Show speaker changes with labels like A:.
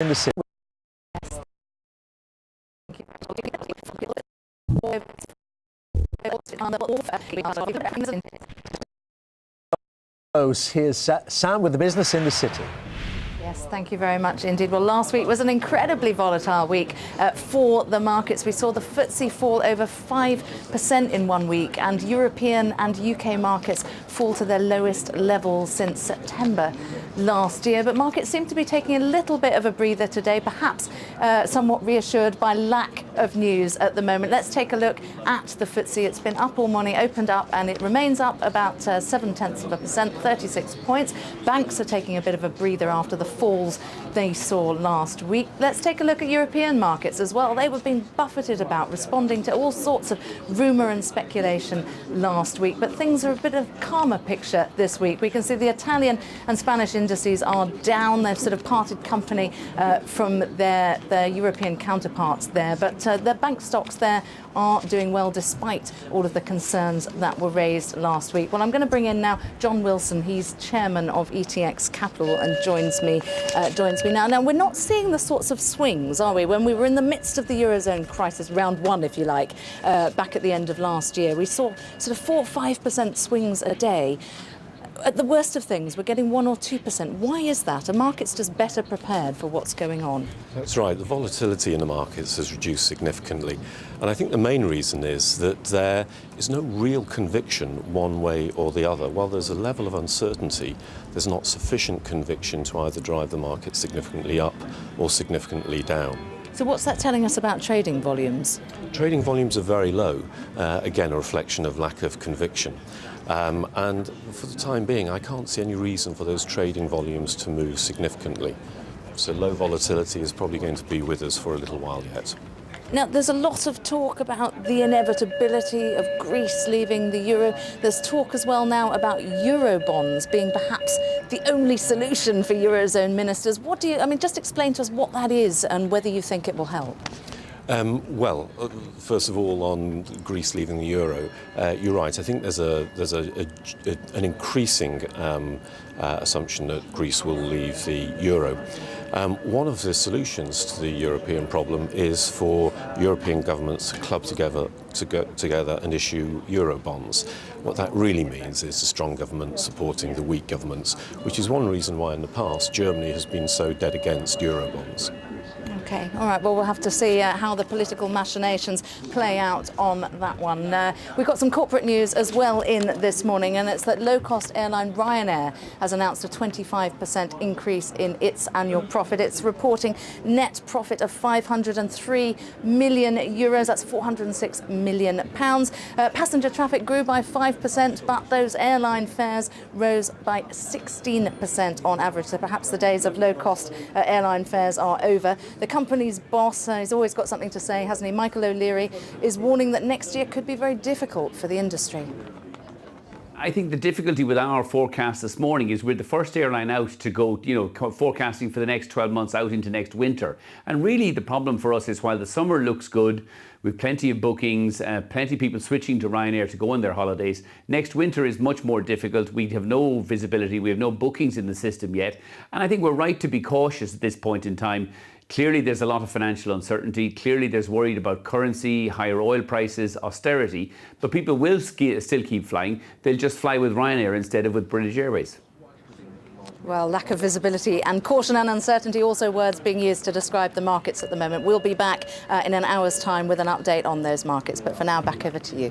A: in the city. Here's Sam with the business in the city.
B: Yes, thank you very much indeed. Well, last week was an incredibly volatile week for the markets. We saw the FTSE fall over 5% in 1 week, and European and UK markets fall to their lowest levels since September last year. But markets seem to be taking a little bit of a breather today, perhaps somewhat reassured by lack of news at the moment. Let's take a look at the FTSE. It's been up all morning, opened up, and it remains up about 0.7%, 36 points. Banks are taking a bit of a breather after the falls they saw last week. Let's take a look at European markets as well. They were being buffeted about, responding to all sorts of rumour and speculation last week. But things are a bit of a calmer picture this week. We can see the Italian and Spanish indices are down. They've sort of parted company from their European counterparts there. But the bank stocks there are doing well despite all of the concerns that were raised last week. Well, I'm going to bring in now John Wilson. He's chairman of ETX Capital and joins me now. Now, we're not seeing the sorts of swings, are we? When we were in the midst of the Eurozone crisis, round one, if you like, back at the end of last year, we saw sort of 4 or 5% swings a day. At the worst of things, we're getting 1 or 2%. Why is that? Are markets just better prepared for what's going on?
C: That's right. The volatility in the markets has reduced significantly. And I think the main reason is that there is no real conviction one way or the other. While there's a level of uncertainty, there's not sufficient conviction to either drive the market significantly up or significantly down.
B: So what's that telling us about trading volumes?
C: Trading volumes are very low, again, a reflection of lack of conviction. And for the time being, I can't see any reason for those trading volumes to move significantly. So low volatility is probably going to be with us for a little while yet.
B: Now, there's a lot of talk about the inevitability of Greece leaving the euro. There's talk as well now about euro bonds being perhaps the only solution for Eurozone ministers. Just explain to us what that is and whether you think it will help.
C: First of all, on Greece leaving the euro, you're right. I think there's an increasing assumption that Greece will leave the euro. One of the solutions to the European problem is for European governments to club together and issue euro bonds. What that really means is a strong government supporting the weak governments, which is one reason why in the past Germany has been so dead against euro bonds.
B: OK, all right, well, we'll have to see how the political machinations play out on that one. We've got some corporate news as well in this morning, and it's that low-cost airline Ryanair has announced a 25% increase in its annual profit. It's reporting net profit of 503 million euros. That's 406 million pounds. Passenger traffic grew by 5%, but those airline fares rose by 16% on average. So perhaps the days of low-cost airline fares are over. The company's boss, he's always got something to say, hasn't he? Michael O'Leary is warning that next year could be very difficult for the industry.
D: I think the difficulty with our forecast this morning is we're the first airline out to go, forecasting for the next 12 months out into next winter. And really the problem for us is while the summer looks good, we've plenty of bookings, plenty of people switching to Ryanair to go on their holidays. Next winter is much more difficult. We have no visibility. We have no bookings in the system yet. And I think we're right to be cautious at this point in time. Clearly, there's a lot of financial uncertainty. Clearly, there's worried about currency, higher oil prices, austerity. But people will still keep flying. They'll just fly with Ryanair instead of with British Airways.
B: Well, lack of visibility and caution and uncertainty, also words being used to describe the markets at the moment. We'll be back in an hour's time with an update on those markets. But for now, back over to you.